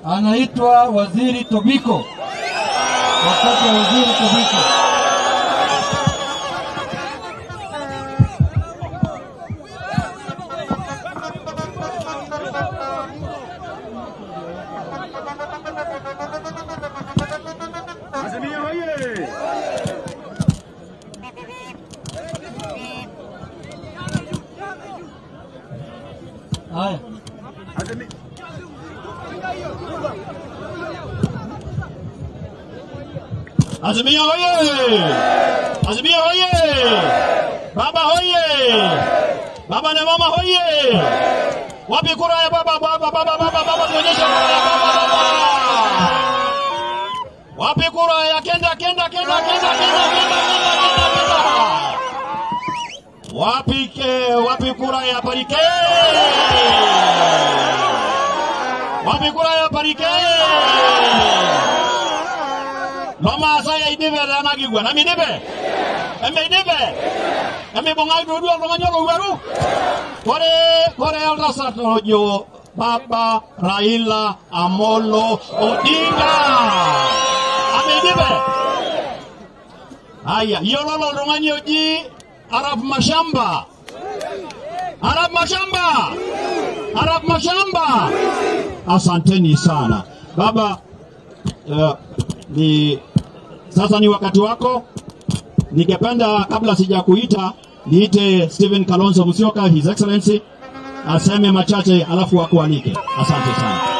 anaitwa Waziri Tobiko. Wakati wa Waziri Tobiko. Azimio hoye! Haya. Azimio hoye! Azimio hoye! Baba hoye! Baba na mama hoye! Wapi kura ya baba tuonyeshe kura ya baba. Wapi kura ya kenda. Wapi kura ya parike? Wapi kura ya parike? Mama saya idibe na gigwa na midibe. Ame bonga dudu nganyoro waru. Kore alrasa tojo Baba Raila Amolo Odinga. Ame idibe. Aya, yololo nganyoji Arab mashamba. Asanteni sana. Baba, sasa ni wakati wako. Ningependa kabla sijakuita niite Stephen Kalonzo Musyoka, His Excellency, aseme machache alafu akualike. Asante sana.